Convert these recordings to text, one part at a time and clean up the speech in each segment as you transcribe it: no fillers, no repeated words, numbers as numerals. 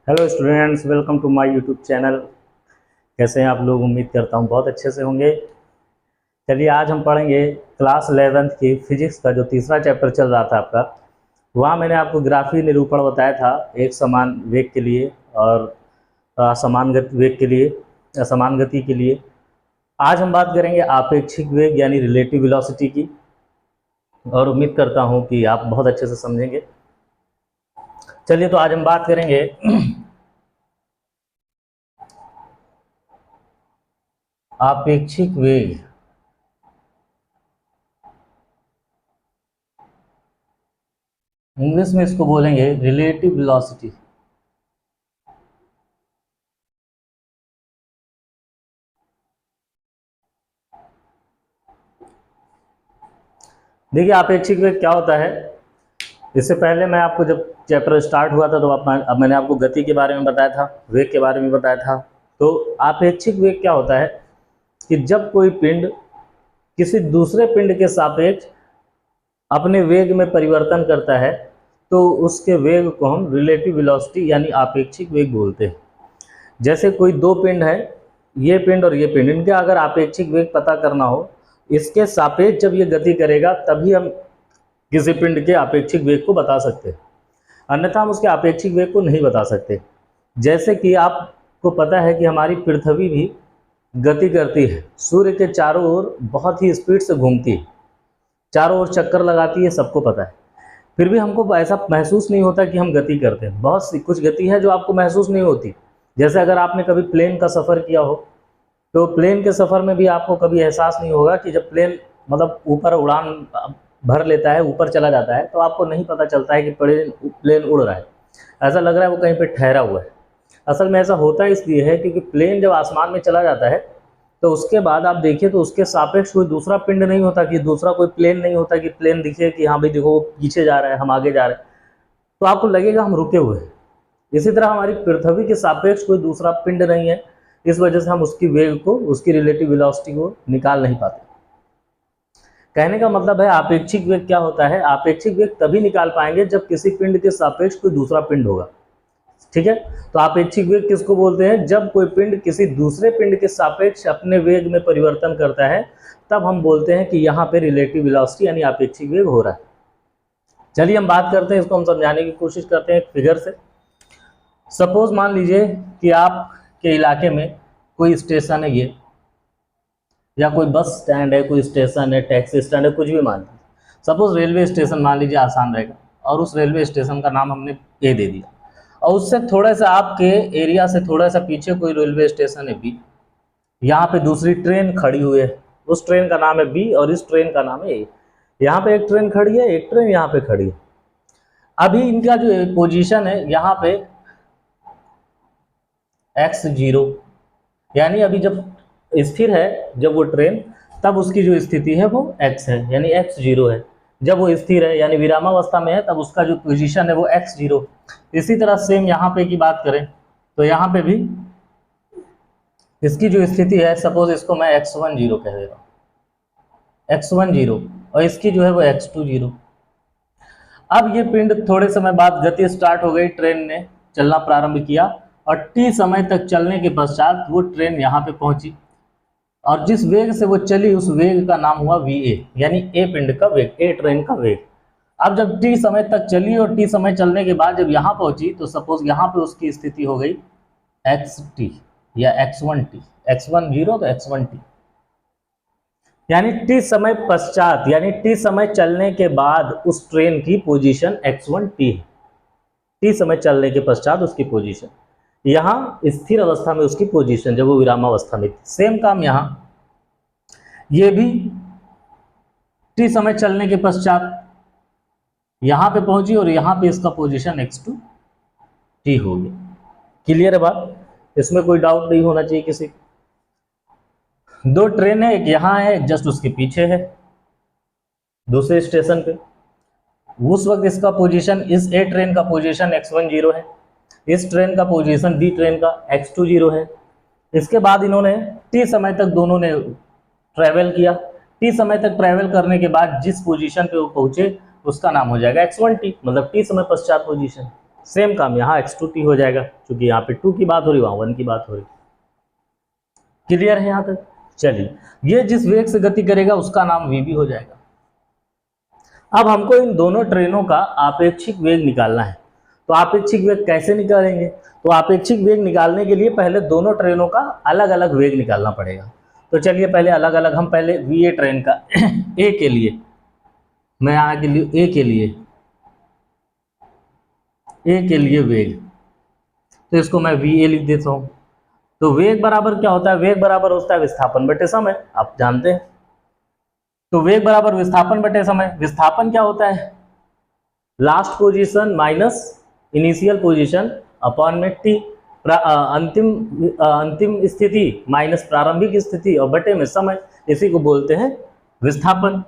Hello students, welcome to my YouTube channel. कैसे हैं आप लोग? उम्मीद करता हूं बहुत अच्छे से होंगे। चलिए, आज हम पढ़ेंगे क्लास 11th की फिजिक्स का जो तीसरा चैप्टर चल रहा था आपका। वहाँ मैंने आपको ग्राफी निरूपण बताया था, एक समान वेग के लिए और असमान वेग के लिए, असमान गति के लिए। आज हम बात करेंगे आपेक्षिक वेग यानी रिलेटिव वेलोसिटी की, और उम्मीद करता हूँ कि आप बहुत अच्छे से समझेंगे। चलिए, तो आज हम बात करेंगे आपेक्षिक वेग। इंग्लिश में इसको बोलेंगे रिलेटिव वेलोसिटी। देखिए, आपेक्षिक वेग क्या होता है। इससे पहले मैं आपको, जब चैप्टर स्टार्ट हुआ था, तो अब मैंने आपको गति के बारे में बताया था, वेग के बारे में बताया था। तो आपेक्षिक वेग क्या होता है कि जब कोई पिंड किसी दूसरे पिंड के सापेक्ष अपने वेग में परिवर्तन करता है, तो उसके वेग को हम रिलेटिव वेलोसिटी यानी आपेक्षिक वेग बोलते हैं। जैसे कोई दो पिंड है, ये पिंड और ये पिंड, इनके अगर आपेक्षिक वेग पता करना हो, इसके सापेक्ष जब ये गति करेगा तभी हम किसी पिंड के आपेक्षिक वेग को बता सकते हैं, अन्यथा हम उसके आपेक्षिक वेग को नहीं बता सकते। जैसे कि आपको पता है कि हमारी पृथ्वी भी गति करती है, सूर्य के चारों ओर बहुत ही स्पीड से घूमती है, चारों ओर चक्कर लगाती है, सबको पता है। फिर भी हमको ऐसा महसूस नहीं होता कि हम गति करते हैं। बहुत सी कुछ गति है जो आपको महसूस नहीं होती। जैसे अगर आपने कभी प्लेन का सफ़र किया हो, तो प्लेन के सफ़र में भी आपको कभी एहसास नहीं होगा कि जब प्लेन मतलब ऊपर उड़ान भर लेता है, ऊपर चला जाता है, तो आपको नहीं पता चलता है कि प्लेन उड़ रहा है। ऐसा लग रहा है वो कहीं पे ठहरा हुआ है। असल में ऐसा होता इसलिए है क्योंकि प्लेन जब आसमान में चला जाता है, तो उसके बाद आप देखिए तो उसके सापेक्ष कोई दूसरा पिंड नहीं होता, कि दूसरा कोई प्लेन नहीं होता कि प्लेन दिखे कि हाँ भाई देखो वो पीछे जा रहा है, हम आगे जा रहे हैं, तो आपको लगेगा हम रुके हुए हैं। इसी तरह हमारी पृथ्वी के सापेक्ष कोई दूसरा पिंड नहीं है, इस वजह से हम उसकी वेग को, उसकी रिलेटिव वेलोसिटी को निकाल नहीं पाते। कहने का मतलब है आपेक्षिक वेग क्या होता है। आपेक्षिक वेग तभी निकाल पाएंगे जब किसी पिंड के सापेक्ष कोई दूसरा पिंड होगा। ठीक है, तो आपेक्षिक वेग किसको बोलते हैं? जब कोई पिंड किसी दूसरे पिंड के सापेक्ष अपने वेग में परिवर्तन करता है, तब हम बोलते हैं कि यहाँ पे रिलेटिव वेलोसिटी यानी आपेक्षिक वेग हो रहा है। चलिए, हम बात करते हैं, इसको हम समझाने की कोशिश करते हैं एक फिगर से। सपोज मान लीजिए कि आपके इलाके में कोई स्टेशन है, ये या कोई बस स्टैंड है, कोई स्टेशन है, टैक्सी स्टैंड है, कुछ भी मान लीजिए। सपोज रेलवे स्टेशन मान लीजिए, आसान रहेगा, और उस रेलवे स्टेशन का नाम हमने ए दे दिया। और उससे थोड़ा सा आपके एरिया से थोड़ा सा पीछे कोई रेलवे स्टेशन है बी, यहाँ पे दूसरी ट्रेन खड़ी हुई है, उस ट्रेन का नाम है बी और इस ट्रेन का नाम है ए। यहाँ पे एक ट्रेन खड़ी है, एक ट्रेन यहाँ पे खड़ी है। अभी इनका जो पोजीशन है यहाँ पे x0, यानी अभी जब स्थिर है जब वो ट्रेन, तब उसकी जो स्थिति है वो x है, यानी x0 है। जब वो स्थिर है यानी विरामावस्था में है, तब उसका जो पोजीशन है वो x0। इसी तरह सेम यहाँ पे की बात करें तो यहाँ पे भी इसकी जो स्थिति है, सपोज इसको मैं x10 कह दे रहा हूँ, x10, और इसकी जो है वो x20। अब ये पिंड थोड़े समय बाद गति स्टार्ट हो गई, ट्रेन ने चलना प्रारंभ किया, और t समय तक चलने के पश्चात वो ट्रेन यहाँ पे पहुंची, और जिस वेग से वो चली उस वेग का नाम हुआ va, यानी ए पिंड का वेग, ए ट्रेन का वेग। अब जब t समय तक चली और t समय चलने के बाद जब यहाँ पहुंची, तो सपोज यहाँ पे उसकी स्थिति हो गई xt या x1t, x10 तो x1t, यानी t समय पश्चात, यानी t समय चलने के बाद उस ट्रेन की पोजीशन x1t है। t समय चलने के पश्चात उसकी पोजीशन, यहाँ स्थिर अवस्था में उसकी पोजीशन जब वो विरामावस्था में थी। सेम काम यहाँ, ये भी t समय चलने के पश्चात यहाँ पे पहुंची और यहाँ पे इसका पोजीशन x2t हो गया। क्लियर है बात? इसमें कोई डाउट नहीं होना चाहिए किसी। दो ट्रेन है, एक यहाँ है, एक जस्ट उसके पीछे है दूसरे स्टेशन पे। उस वक्त इसका पोजीशन, इस ए ट्रेन का पोजीशन x10 है, इस ट्रेन का पोजीशन डी ट्रेन का x20 है। इसके बाद इन्होंने t समय तक दोनों ने ट्रैवल किया। t समय तक ट्रैवल करने के बाद जिस पोजीशन पे वो पहुंचे उसका नाम हो जाएगा x1t, मतलब t समय पश्चात पोजीशन। सेम काम यहाँ x2t हो जाएगा, क्योंकि यहाँ पे 2 की बात हो रही, वहाँ 1 की बात हो रही। क्लियर है यहाँ तक? चलिए, ये जिस वेग से गति करेगा उसका नाम v भी हो जाएगा। अब हमको इन दोनों ट्रेनों का आपेक्षिक वेग निकालना है। तो आपेक्षिक वेग कैसे निकालेंगे? तो आपेक्षिक वेग निकालने के लिए पहले दोनों ट्रेनों का अलग अलग वेग निकालना पड़ेगा। तो चलिए पहले अलग अलग, हम पहले वी ए ट्रेन का ए के लिए, मैं यहाँ के लिए ए के लिए वेग, तो इसको मैं वी ए लिख देता हूँ। तो वेग बराबर क्या होता है? वेग बराबर होता है विस्थापन बटे समय, आप जानते हैं। तो वेग बराबर विस्थापन बटे समय। विस्थापन क्या होता है? Last position minus initial position upon में टी, अंतिम स्थिति माइनस प्रारंभिक स्थिति और बटे में समय, इसी को बोलते हैं विस्थापन।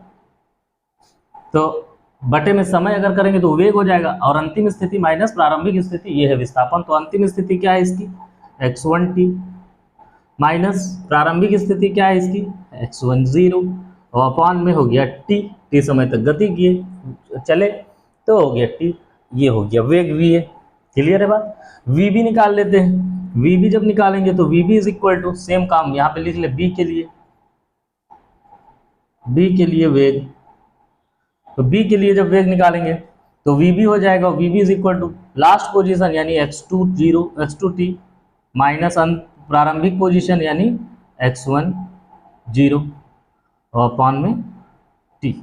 तो बटे में समय अगर करेंगे तो वेग हो जाएगा, और अंतिम स्थिति माइनस प्रारंभिक स्थिति, ये है विस्थापन। तो अंतिम स्थिति क्या है इसकी? x1t माइनस प्रारंभिक स्थिति क्या है इसकी? x10, और अपॉन में हो गया t समय तक गति किए चले तो हो गया t, ये हो गया वेग v है। क्लियर है बात? v भी निकाल लेते हैं। v भी जब निकालेंगे तो v भी इज इक्वल टू, सेम काम यहाँ पे लिख ले, b के लिए वेग। तो b के लिए जब वेग निकालेंगे तो v भी हो जाएगा, v भी is equal to last position यानी x2t माइनस प्रारंभिक पोजीशन यानी x10 और अपॉन में t।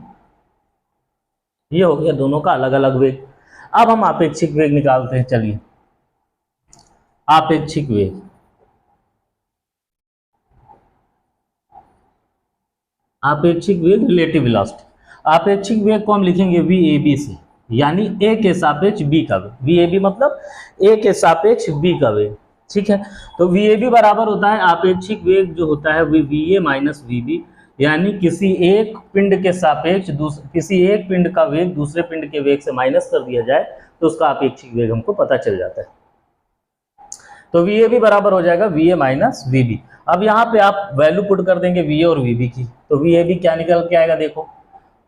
ये हो गया दोनों का अलग अलग वेग। अब हम आपेक्षिक वेग निकालते हैं। चलिए, आपेक्षिक वेग, आपेक्षिक वेग रिलेटिव वेलोसिटी। आपेक्षिक वेग को हम लिखेंगे VAB से, यानी A के सापेक्ष B का वेग। VAB मतलब A के सापेक्ष B का वेग, ठीक है। तो VAB बराबर होता है आपेक्षिक वेग जो होता है VA माइनस VB, यानी किसी एक पिंड के सापेक्ष किसी एक पिंड का वेग दूसरे पिंड के वेग से माइनस कर दिया जाए तो उसका आपेक्षिक वेग हमको पता चल जाता है। तो VAB बराबर हो जाएगा VA माइनस VB। अब यहाँ पे आप वैल्यू पुट कर देंगे VA और VB की, तो VAB क्या निकल के आएगा? देखो,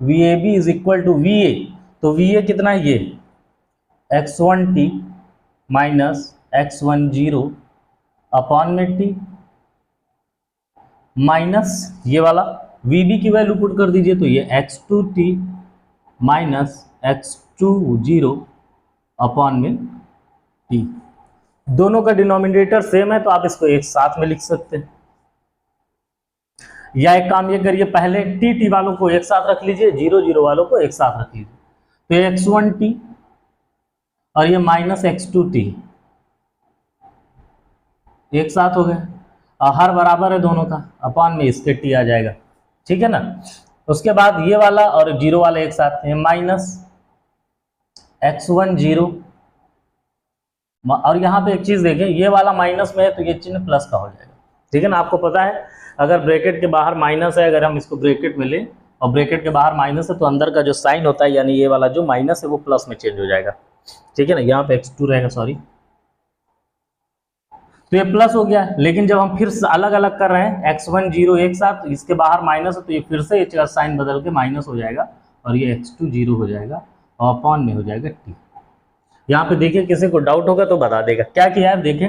VAB is equal to VA, तो VA कितना है? ये x1t माइनस x10 अपॉन में t माइनस ये वाला VB की वैल्यू पुट कर दीजिए, तो ये x2t माइनस x20 अपॉन में t। दोनों का डिनोमिनेटर सेम है तो आप इसको एक साथ में लिख सकते हैं, या एक काम ये करिए, पहले t वालों को एक साथ रख लीजिए, 0 वालों को एक साथ रख लीजिए। तो ये x1t और ये माइनस x2t एक साथ हो गए, और हर बराबर है दोनों का, अपॉन में इसके t आ जाएगा, ठीक है ना। उसके बाद ये वाला और 0 वाला एक साथ है, माइनस x10, और यहाँ पे एक चीज देखें, ये वाला माइनस में है तो ये चिन्ह प्लस का हो जाएगा, ठीक है ना। आपको पता है अगर ब्रैकेट के बाहर माइनस है, अगर हम इसको ब्रैकेट में लें और ब्रैकेट के बाहर माइनस है तो अंदर का जो साइन होता है यानी ये वाला जो माइनस है वो प्लस में चेंज हो जाएगा, ठीक है ना। यहाँ पे x2 रहेगा, सॉरी, तो ये प्लस हो गया। लेकिन जब हम फिर से अलग अलग कर रहे हैं x10 एक साथ, इसके बाहर माइनस है तो ये फिर से ये साइन बदल के माइनस हो जाएगा और ये x20 हो जाएगा और अपॉन में हो जाएगा t। यहाँ पे देखिए, किसी को डाउट होगा तो बता देगा क्या किया है। देखें,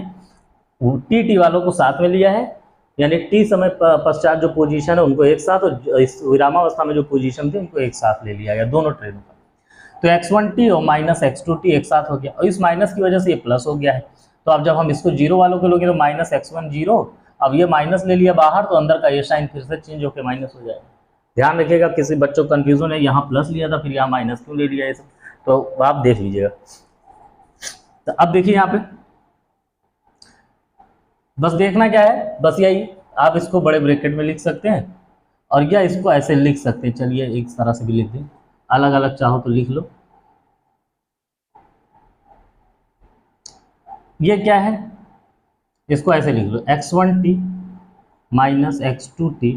t वालों को साथ में लिया है, यानी t समय पश्चात जो पोजीशन है उनको एक साथ, और इस विरामावस्था में जो पोजीशन थी उनको एक साथ ले लिया गया दोनों ट्रेनों का। तो x1t और माइनस x2t एक साथ हो गया, और इस माइनस की वजह से ये प्लस हो गया है। तो अब जब हम इसको 0 वालों के लोगे तो माइनस x10, अब ये माइनस ले लिया बाहर तो अंदर का ये साइन फिर से चेंज होकर माइनस हो जाएगा। ध्यान रखिएगा, किसी बच्चों को कन्फ्यूजन है, यहाँ प्लस लिया था फिर यहाँ माइनस क्यों ले लिया, तो आप देख लीजिएगा। तो अब देखिए यहाँ पे बस देखना क्या है, बस यही, आप इसको बड़े ब्रैकेट में लिख सकते हैं और या इसको ऐसे लिख सकते हैं। चलिए एक तरह से भी लिख दें, अलग अलग चाहो तो लिख लो। ये क्या है, इसको ऐसे लिख लो, x1t माइनस x2t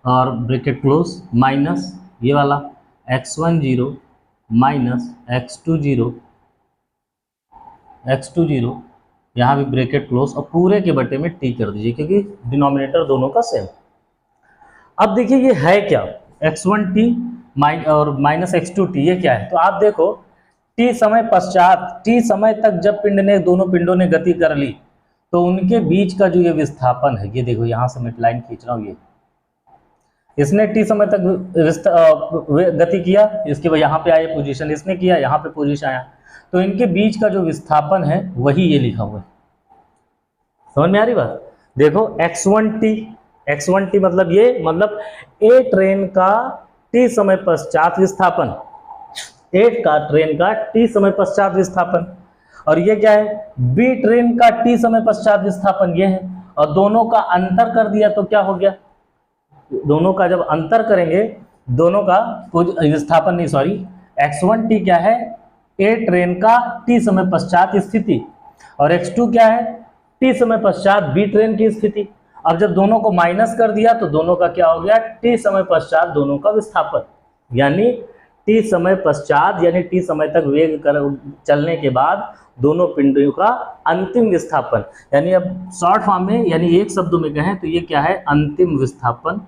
और ब्रैकेट क्लोज माइनस ये वाला x10 माइनस x20 यहाँ भी ब्रैकेट क्लोज और पूरे के बटे में t कर दीजिए क्योंकि डिनोमिनेटर दोनों का सेम। अब देखिए ये है क्या, x1t और माइनस x2t, ये क्या है? तो आप देखो टी समय पश्चात, टी समय तक जब दोनों पिंडों ने गति कर ली तो उनके बीच का जो ये विस्थापन है, ये देखो यहां से मैं लाइन खींच रहा हूं, ये इसने टी समय तक गति किया, इसके बाद यहाँ पे आए पोजीशन, इसने किया यहाँ पे पोजीशन आया, तो इनके बीच का जो विस्थापन है वही ये लिखा हुआ है। समझ में आ रही बात? देखो x1t मतलब ये, मतलब ए ट्रेन का टी समय पश्चात विस्थापन, ट्रेन का टी समय पश्चात विस्थापन, और ये क्या है, बी ट्रेन का टी समय पश्चात विस्थापन ये है, और दोनों का अंतर कर दिया तो क्या हो गया, दोनों का जब अंतर करेंगे, दोनों का विस्थापन नहीं, सॉरी, x1t क्या है, ए ट्रेन का टी समय पश्चात स्थिति, और x2 क्या है, टी समय पश्चात बी ट्रेन की स्थिति। अब जब दोनों को माइनस कर दिया तो दोनों का क्या हो गया, टी समय पश्चात दोनों का विस्थापन, यानी टी समय पश्चात यानी टी समय तक वेग चलने के बाद दोनों पिंडों का अंतिम विस्थापन, यानी अब शॉर्ट फॉर्म में, यानी एक शब्दों में कहें तो ये क्या है, अंतिम विस्थापन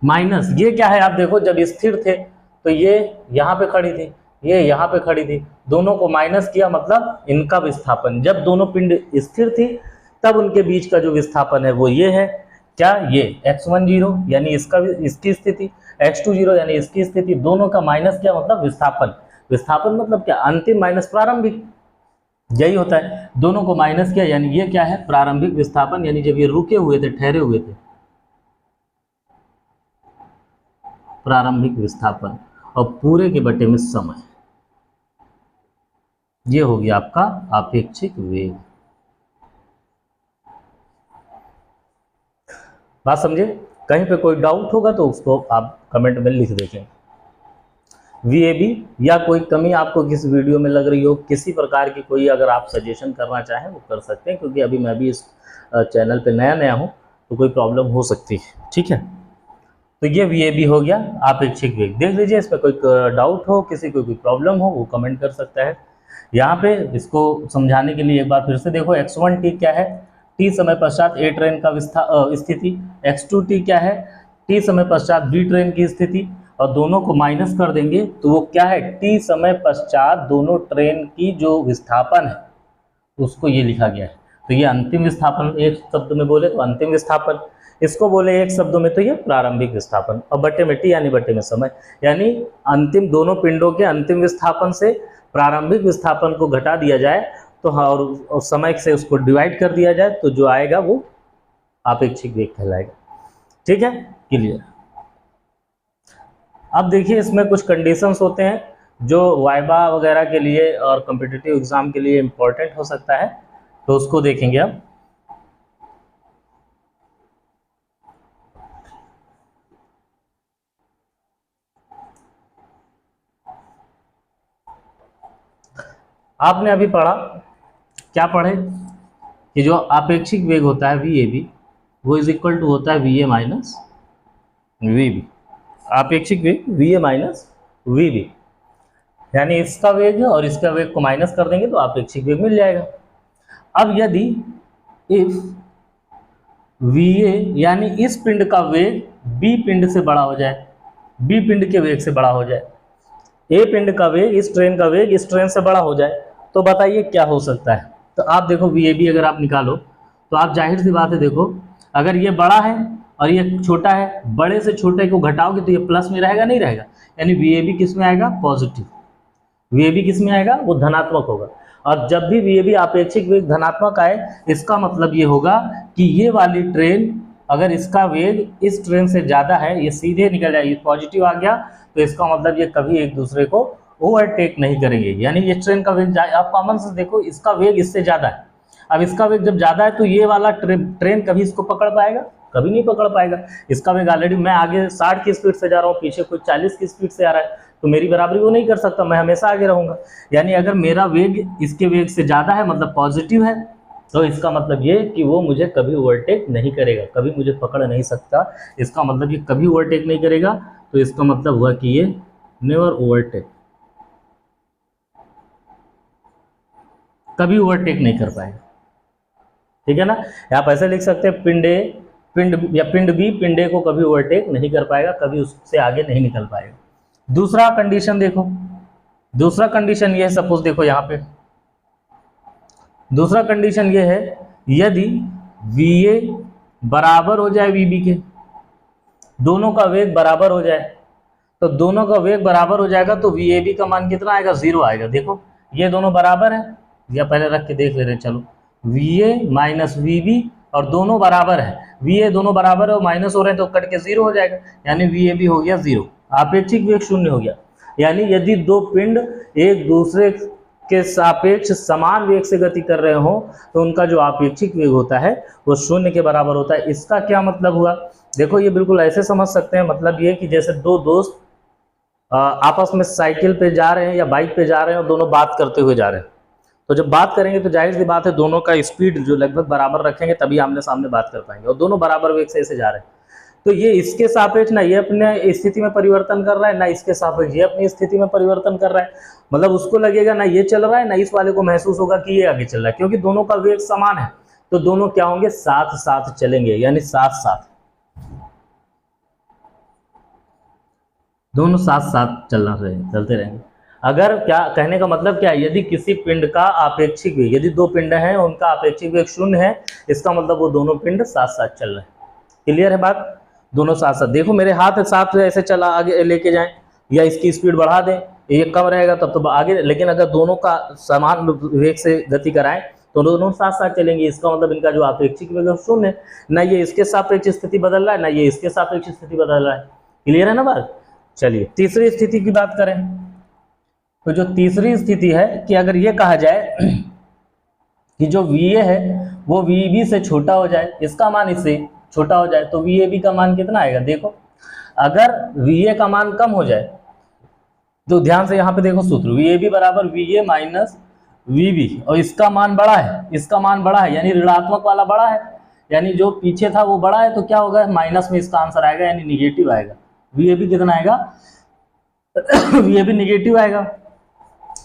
माइनस ये क्या है, आप देखो जब स्थिर थे तो ये यहाँ पे खड़ी थी, ये यहाँ पे खड़ी थी, दोनों को माइनस किया मतलब इनका विस्थापन, जब दोनों पिंड स्थिर थी तब उनके बीच का जो विस्थापन है वो ये है, क्या, ये x1 0 यानी इसकी स्थिति, x2 0 यानी इसकी स्थिति, दोनों का माइनस किया मतलब विस्थापन, विस्थापन मतलब क्या, अंतिम माइनस प्रारंभिक, यही होता है, दोनों को माइनस किया यानी ये क्या है, प्रारंभिक विस्थापन, यानी जब ये रुके हुए थे, ठहरे हुए थे, प्रारंभिक विस्थापन, और पूरे के बटे में समय, ये हो गया आपका आपेक्षिक वेग। बात समझे? कहीं पे कोई डाउट होगा तो उसको आप कमेंट में लिख देते हैं। VAB या कोई कमी आपको किस वीडियो में लग रही हो, किसी प्रकार की कोई अगर आप सजेशन करना चाहें वो कर सकते हैं, क्योंकि अभी मैं भी इस चैनल पे नया हूं तो कोई प्रॉब्लम हो सकती है, ठीक है। तो ये VAB हो गया आपेक्षिक वेग। देख लीजिए, इसमें कोई डाउट हो, किसी को कोई प्रॉब्लम हो वो कमेंट कर सकता है। यहाँ पे इसको समझाने के लिए एक बार फिर से देखो, x1t क्या है, टी समय पश्चात ए ट्रेन का स्थिति, x2t क्या है, टी समय पश्चात बी ट्रेन की स्थिति, और दोनों को माइनस कर देंगे तो वो क्या है, टी समय पश्चात दोनों ट्रेन की जो विस्थापन है उसको ये लिखा गया है। तो ये अंतिम विस्थापन, एक शब्द में बोले तो अंतिम विस्थापन, इसको बोले एक शब्दों में तो ये प्रारंभिक विस्थापन, और बटे में टी यानी बटे में समय, यानी अंतिम दोनों पिंडों के अंतिम विस्थापन से प्रारंभिक विस्थापन को घटा दिया जाए तो हाँ, और समय से उसको डिवाइड कर दिया जाए तो जो आएगा वो आपेक्षिक वेग कहलाएगा। ठीक है, क्लियर। अब देखिए, इसमें कुछ कंडीशंस होते हैं जो वाइवा वगैरह के लिए और कॉम्पिटिटिव एग्जाम के लिए इम्पोर्टेंट हो सकता है, तो उसको देखेंगे अब। आपने अभी पढ़ा, क्या पढ़े, कि जो आपेक्षिक वेग होता है VAB वो इज इक्वल टू होता है VA माइनस VB। आपेक्षिक वेग VA माइनस VB, यानी इसका वेग और इसका वेग को माइनस कर देंगे तो आपेक्षिक वेग मिल जाएगा। अब यदि इफ VA यानी इस पिंड का वेग B पिंड से बड़ा हो जाए, B पिंड के वेग से बड़ा हो जाए, A पिंड का वेग, इस ट्रेन का वेग इस ट्रेन से बड़ा हो जाए, तो बताइए क्या हो सकता है। तो आप देखो VAB अगर आप निकालो तो आप जाहिर सी बात है, देखो अगर ये बड़ा है और ये छोटा है, बड़े से छोटे को घटाओगे तो ये प्लस में रहेगा, नहीं रहेगा, यानी VAB किस में आएगा, पॉजिटिव। VAB किस में आएगा, वो धनात्मक होगा। और जब भी VAB आपेक्षिक वेग धनात्मक आए, इसका मतलब ये होगा कि ये वाली ट्रेन, अगर इसका वेग इस ट्रेन से ज़्यादा है, ये सीधे निकल जाएगी, पॉजिटिव आ गया, तो इसका मतलब ये कभी एक दूसरे को ओवरटेक नहीं करेंगे, यानी ये ट्रेन का वेग, आप कॉमन से देखो, इसका वेग इससे ज़्यादा है। अब इसका वेग जब ज़्यादा है तो ये वाला ट्रेन कभी इसको पकड़ पाएगा, कभी नहीं पकड़ पाएगा। इसका वेग ऑलरेडी, मैं आगे 60 की स्पीड से जा रहा हूँ, पीछे कोई 40 की स्पीड से आ रहा है, तो मेरी बराबरी वो नहीं कर सकता, मैं हमेशा आगे रहूँगा। यानी अगर मेरा वेग इसके वेग से ज़्यादा है, मतलब पॉजिटिव है, तो इसका मतलब ये कि वो मुझे कभी ओवरटेक नहीं करेगा, कभी मुझे पकड़ नहीं सकता। इसका मतलब ये कभी ओवरटेक नहीं करेगा, तो इसका मतलब हुआ कि ये नेवर ओवरटेक, कभी ओवरटेक नहीं कर पाएगा। ठीक है ना, आप ऐसे लिख सकते हैं, पिंड A पिंड या पिंड बी पिंड ए को कभी ओवरटेक नहीं कर पाएगा, कभी उससे आगे नहीं निकल पाएगा। दूसरा कंडीशन देखो, दूसरा कंडीशन ये है, सपोज देखो यहाँ पे दूसरा कंडीशन ये है, यदि VA बराबर हो जाए VB के, दोनों का वेग बराबर हो जाए, तो दोनों का वेग बराबर हो जाएगा तो VAB का मान कितना आएगा, 0 आएगा। देखो ये दोनों बराबर है, या पहले रख के देख ले रहे, चलो VA माइनस VB और दोनों बराबर है, VA दोनों बराबर है और माइनस हो रहे हैं तो कट के 0 हो जाएगा, यानी VAB हो गया 0, आपेक्षिक वेग 0 हो गया। यानी यदि दो पिंड एक दूसरे के सापेक्ष समान वेग से गति कर रहे हो तो उनका जो आपेक्षिक वेग होता है वो 0 के बराबर होता है। इसका क्या मतलब हुआ, देखो ये बिल्कुल ऐसे समझ सकते हैं, मतलब ये कि जैसे दो दोस्त आपस में साइकिल पे जा रहे हैं या बाइक पे जा रहे हैं और दोनों बात करते हुए जा रहे हैं, तो जब बात करेंगे तो जाहिर सी बात है दोनों का स्पीड जो लगभग बराबर रखेंगे तभी आमने सामने बात कर पाएंगे, और दोनों बराबर वेग से ऐसे जा रहे हैं। तो ये इसके सापेक्ष ना ये अपने स्थिति में परिवर्तन कर रहा है, ना इसके सापेक्ष ये अपनी स्थिति में परिवर्तन कर रहा है, मतलब उसको लगेगा ना ये चल रहा है ना इस वाले को महसूस होगा कि ये आगे चल रहा है, क्योंकि दोनों का वेग समान है तो दोनों क्या होंगे, साथ साथ चलेंगे, यानी साथ साथ, दोनों साथ साथ चलते रहेंगे। अगर क्या कहने का मतलब क्या है, यदि किसी पिंड का आपेक्षिक वेग, यदि दो पिंड हैं उनका आपेक्षिक वेग 0 है, इसका मतलब वो दोनों पिंड साथ साथ चल रहे हैं। क्लियर है बात, दोनों साथ साथ। देखो मेरे हाथ साथ ऐसे चला आगे लेके जाएं या इसकी स्पीड बढ़ा दें, ये कम रहेगा तब तो आगे, लेकिन अगर दोनों का समान वेग से गति कराएं तो दोनों साथ साथ चलेंगे, इसका मतलब इनका जो आपेक्षिक वेग 0 है, ना ये इसके सापेक्ष स्थिति बदल रहा है ना ये इसके सापेक्ष स्थिति बदल रहा है। क्लियर है ना बात। चलिए तीसरी स्थिति की बात करें, तो जो तीसरी स्थिति है कि अगर ये कहा जाए कि जो VA है वो VB से छोटा हो जाए, इसका मान इससे छोटा हो जाए, तो VAB का मान कितना आएगा। देखो अगर VA का मान कम हो जाए तो ध्यान से यहाँ पे देखो सूत्र, VAB बराबर VA माइनस VB, और इसका मान बड़ा है, इसका मान बड़ा है यानी ऋणात्मक वाला बड़ा है, यानी जो पीछे था वो बड़ा है, तो क्या होगा, माइनस में इसका आंसर आएगा यानी निगेटिव आएगा। VAB कितना आएगा, VAB निगेटिव आएगा।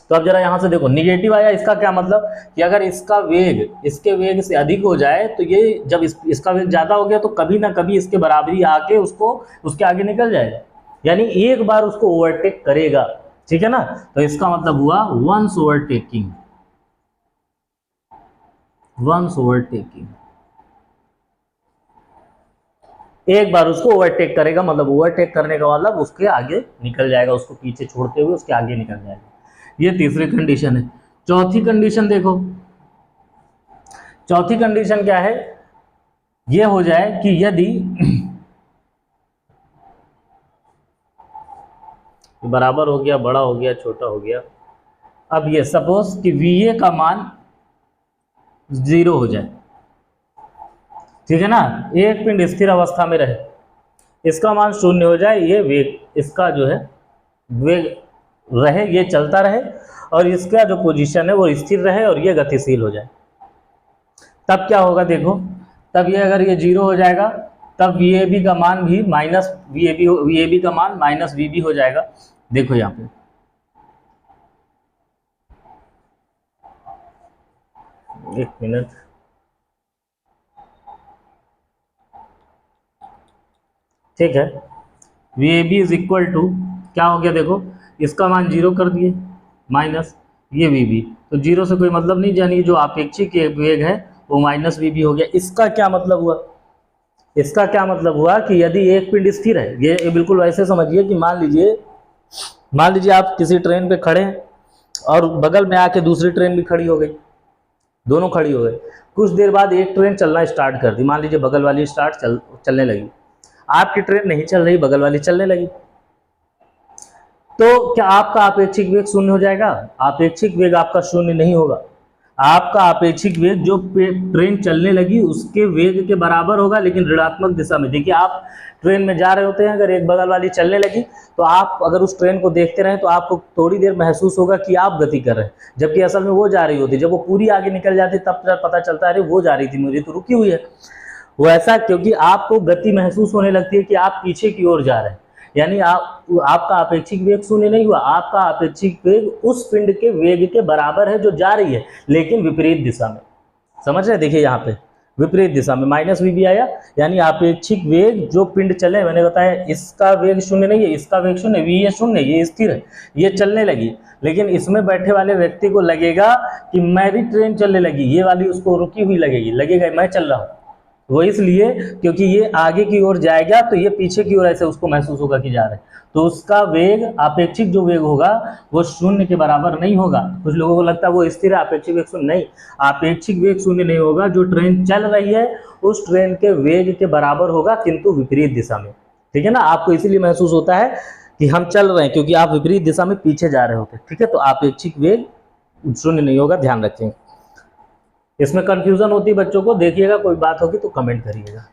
तो अब जरा यहाँ से देखो निगेटिव आया, इसका क्या मतलब कि अगर इसका वेग इसके वेग से अधिक हो जाए तो ये जब इसका वेग ज्यादा हो गया तो कभी ना कभी इसके बराबरी आके उसको उसके आगे निकल जाएगा, यानी एक बार उसको ओवरटेक करेगा, ठीक है ना। तो इसका मतलब हुआ वंस ओवरटेकिंग, वंस ओवरटेकिंग, एक बार उसको ओवरटेक करेगा, मतलब ओवरटेक करने का मतलब उसके आगे निकल जाएगा, उसको पीछे छोड़ते हुए उसके आगे निकल जाएगा। ये तीसरी कंडीशन है। चौथी कंडीशन देखो, चौथी कंडीशन क्या है, ये हो जाए कि यदि बराबर हो गया, बड़ा हो गया, छोटा हो गया, अब ये सपोज कि VA का मान 0 हो जाए, ठीक है ना, एक पिंड स्थिर अवस्था में रहे, इसका मान 0 हो जाए, ये वेग इसका जो है वेग रहे, ये चलता रहे और इसका जो पोजीशन है वो स्थिर रहे और ये गतिशील हो जाए, तब क्या होगा देखो, तब ये अगर ये 0 हो जाएगा तब VAB का मान भी माइनस VAB का मान माइनस VB हो जाएगा। देखो यहाँ पे एक मिनट, ठीक है, VAB इज इक्वल टू क्या हो गया, देखो इसका मान 0 कर दिए माइनस ये VB, तो 0 से कोई मतलब नहीं, यानी जो आपेक्षिक वेग है वो माइनस VB हो गया। इसका क्या मतलब हुआ, इसका क्या मतलब हुआ कि यदि एक पिंड स्थिर है, ये बिल्कुल वैसे समझिए कि मान लीजिए आप किसी ट्रेन पे खड़े हैं और बगल में आके दूसरी ट्रेन भी खड़ी हो गई, दोनों खड़ी हो गई, कुछ देर बाद एक ट्रेन चलना स्टार्ट कर दी, मान लीजिए बगल वाली चलने लगी, आपकी ट्रेन नहीं चल रही, बगल वाली चलने लगी, तो क्या आपका आपेक्षिक वेग 0 हो जाएगा। आपेक्षिक वेग आपका 0 नहीं होगा, आपका आपेक्षिक वेग जो ट्रेन चलने लगी उसके वेग के बराबर होगा, लेकिन ऋणात्मक दिशा में। देखिए आप ट्रेन में जा रहे होते हैं, अगर एक बगल वाली चलने लगी तो आप अगर उस ट्रेन को देखते रहें तो आपको थोड़ी देर महसूस होगा कि आप गति कर रहे हैं, जबकि असल में वो जा रही होती, जब वो पूरी आगे निकल जाती तब पता चलता है अरे वो जा रही थी, मुझे तो रुकी हुई है। वो ऐसा क्योंकि आपको गति महसूस होने लगती है कि आप पीछे की ओर जा रहे हैं, यानी आपका आपेक्षिक वेग 0 नहीं हुआ, आपका आपेक्षिक वेग उस पिंड के वेग के बराबर है जो जा रही है, लेकिन विपरीत दिशा में। समझ रहे, देखिए यहाँ पे विपरीत दिशा में, माइनस वी बी आया, यानी आपेक्षिक वेग जो पिंड चले, मैंने बताया इसका वेग शून्य नहीं है, इसका वेग शून्य, वी ये शून्य, ये स्थिर है, ये चलने लगी, लेकिन इसमें बैठे वाले व्यक्ति को लगेगा कि मेरी ट्रेन चलने लगी, ये वाली उसको रुकी हुई लगेगी, लगेगा मैं चल रहा हूँ, वो इसलिए क्योंकि ये आगे की ओर जाएगा तो ये पीछे की ओर ऐसे उसको महसूस होगा कि जा रहा है, तो उसका वेग, आपेक्षिक जो वेग होगा वो शून्य के बराबर नहीं होगा। कुछ लोगों को लगता है वो स्थिर है, आपेक्षिक वेग शून्य, नहीं, आपेक्षिक वेग शून्य नहीं होगा, जो ट्रेन चल रही है उस ट्रेन के वेग के बराबर होगा, किंतु विपरीत दिशा में। ठीक है ना, आपको इसीलिए महसूस होता है कि हम चल रहे हैं क्योंकि आप विपरीत दिशा में पीछे जा रहे होते। ठीक है, तो आपेक्षिक वेग शून्य नहीं होगा, ध्यान रखें। इसमें कंफ्यूजन होती है बच्चों को, देखिएगा, कोई बात होगी तो कमेंट करिएगा।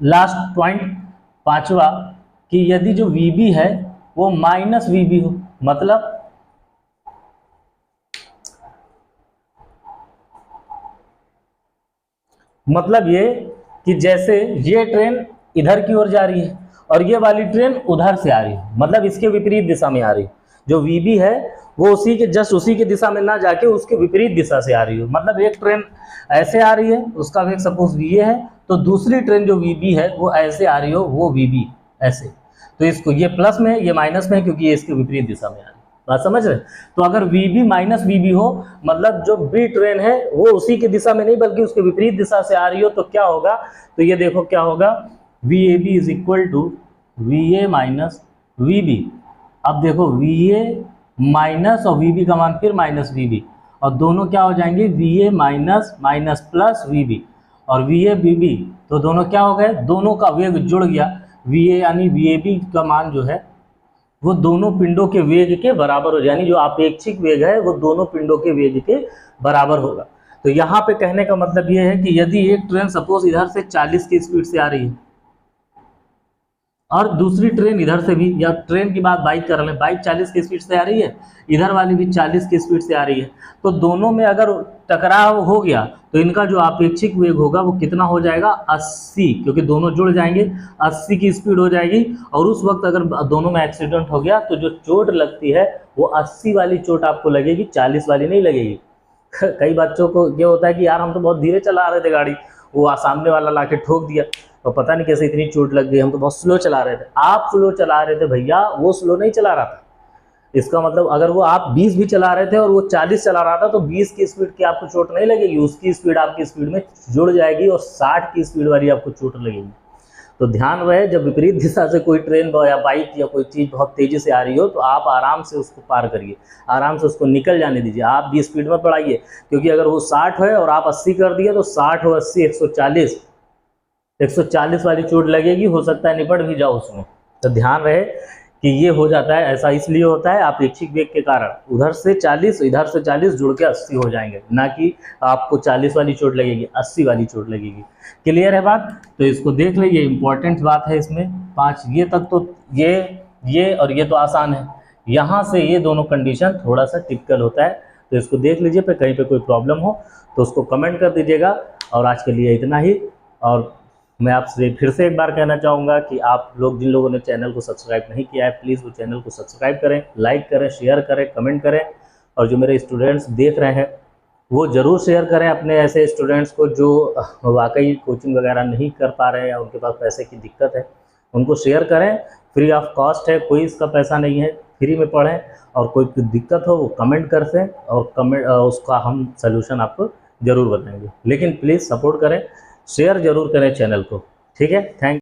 लास्ट पॉइंट 5वां, कि यदि जो VB है वो माइनस VB हो, मतलब ये कि जैसे ये ट्रेन इधर की ओर जा रही है और ये वाली ट्रेन उधर से आ रही है, मतलब इसके विपरीत दिशा में आ रही है, जो VB है वो उसी के जस्ट उसी के दिशा में ना जाके उसके विपरीत दिशा से आ रही हो, मतलब एक ट्रेन ऐसे आ रही है, उसका वेग सपोज VA है, तो दूसरी ट्रेन जो VB है वो ऐसे आ रही हो, वो VB ऐसे, तो इसको ये प्लस में ये माइनस में है क्योंकि ये इसके विपरीत दिशा में आ रही है। बात समझ रहे? तो अगर VB माइनस VB हो, मतलब जो B ट्रेन है वो उसी की दिशा में नहीं बल्कि उसके विपरीत दिशा से आ रही हो, तो क्या होगा, तो ये देखो क्या होगा, VAB is equal to VA minus VB। अब देखो VA माइनस और VB का मान फिर माइनस VB, और दोनों क्या हो जाएंगे, VA minus minus plus VB, और VA VB, तो दोनों क्या हो गए, दोनों का वेग जुड़ गया, VA यानी VAB का मान जो है वो दोनों पिंडों के वेग के बराबर हो, यानी जो आपेक्षिक वेग है वो दोनों पिंडों के वेग के बराबर होगा। तो यहाँ पे कहने का मतलब ये है कि यदि एक ट्रेन सपोज इधर से 40 की स्पीड से आ रही है और दूसरी ट्रेन इधर से भी, या ट्रेन की बात बाइक कर रहे हैं, बाइक 40 की स्पीड से आ रही है, इधर वाली भी 40 की स्पीड से आ रही है, तो दोनों में अगर टकराव हो गया तो इनका जो आपेक्षिक वेग होगा वो कितना हो जाएगा, 80, क्योंकि दोनों जुड़ जाएंगे, 80 की स्पीड हो जाएगी, और उस वक्त अगर दोनों में एक्सीडेंट हो गया तो जो चोट लगती है वो 80 वाली चोट आपको लगेगी, 40 वाली नहीं लगेगी। कई बच्चों को ये होता है कि यार हम तो बहुत धीरे चला रहे थे गाड़ी, वो सामने वाला लाके ठोक दिया, तो पता नहीं कैसे इतनी चोट लग गई, हम तो बहुत स्लो चला रहे थे। आप स्लो चला रहे थे भैया, वो स्लो नहीं चला रहा था। इसका मतलब अगर वो आप 20 भी चला रहे थे और वो 40 चला रहा था तो 20 की स्पीड की आपको चोट नहीं लगेगी, उसकी स्पीड आपकी स्पीड में जुड़ जाएगी और 60 की स्पीड वाली आपको चोट लगेगी। तो ध्यान रहे, जब विपरीत दिशा से कोई ट्रेन या बाइक या कोई चीज़ बहुत तेज़ी से आ रही हो तो आप आराम से उसको पार करिए, आराम से उसको निकल जाने दीजिए, आप भी स्पीड में बढ़ाइए, क्योंकि अगर वो 60 है और आप 80 कर दिए तो 60 और 80 140 वाली चोट लगेगी, हो सकता है निपट भी जाओ उसमें। तो ध्यान रहे कि ये हो जाता है, ऐसा इसलिए होता है आपेक्षिक वेग के कारण, उधर से 40 इधर से 40 जुड़ के 80 हो जाएंगे, ना कि आपको 40 वाली चोट लगेगी, 80 वाली चोट लगेगी। क्लियर है बात? तो इसको देख लीजिए, इंपॉर्टेंट बात है इसमें 5 ये तक, तो ये और ये तो आसान है, यहाँ से ये दोनों कंडीशन थोड़ा सा टिपिकल होता है, तो इसको देख लीजिए, पे कहीं पे कोई प्रॉब्लम हो तो उसको कमेंट कर दीजिएगा। और आज के लिए इतना ही, और मैं आपसे फिर से एक बार कहना चाहूँगा कि आप लोग जिन लोगों ने चैनल को सब्सक्राइब नहीं किया है, प्लीज़ वो चैनल को सब्सक्राइब करें, लाइक करें, शेयर करें, कमेंट करें, और जो मेरे स्टूडेंट्स देख रहे हैं वो ज़रूर शेयर करें अपने ऐसे स्टूडेंट्स को जो वाकई कोचिंग वगैरह नहीं कर पा रहे हैं या उनके पास पैसे की दिक्कत है, उनको शेयर करें, फ्री ऑफ कॉस्ट है, कोई इसका पैसा नहीं है, फ्री में पढ़ें, और कोई दिक्कत हो वो कमेंट कर दें और उसका हम सलूशन आपको ज़रूर बताएंगे। लेकिन प्लीज़ सपोर्ट करें, शेयर जरूर करें चैनल को। ठीक है, थैंक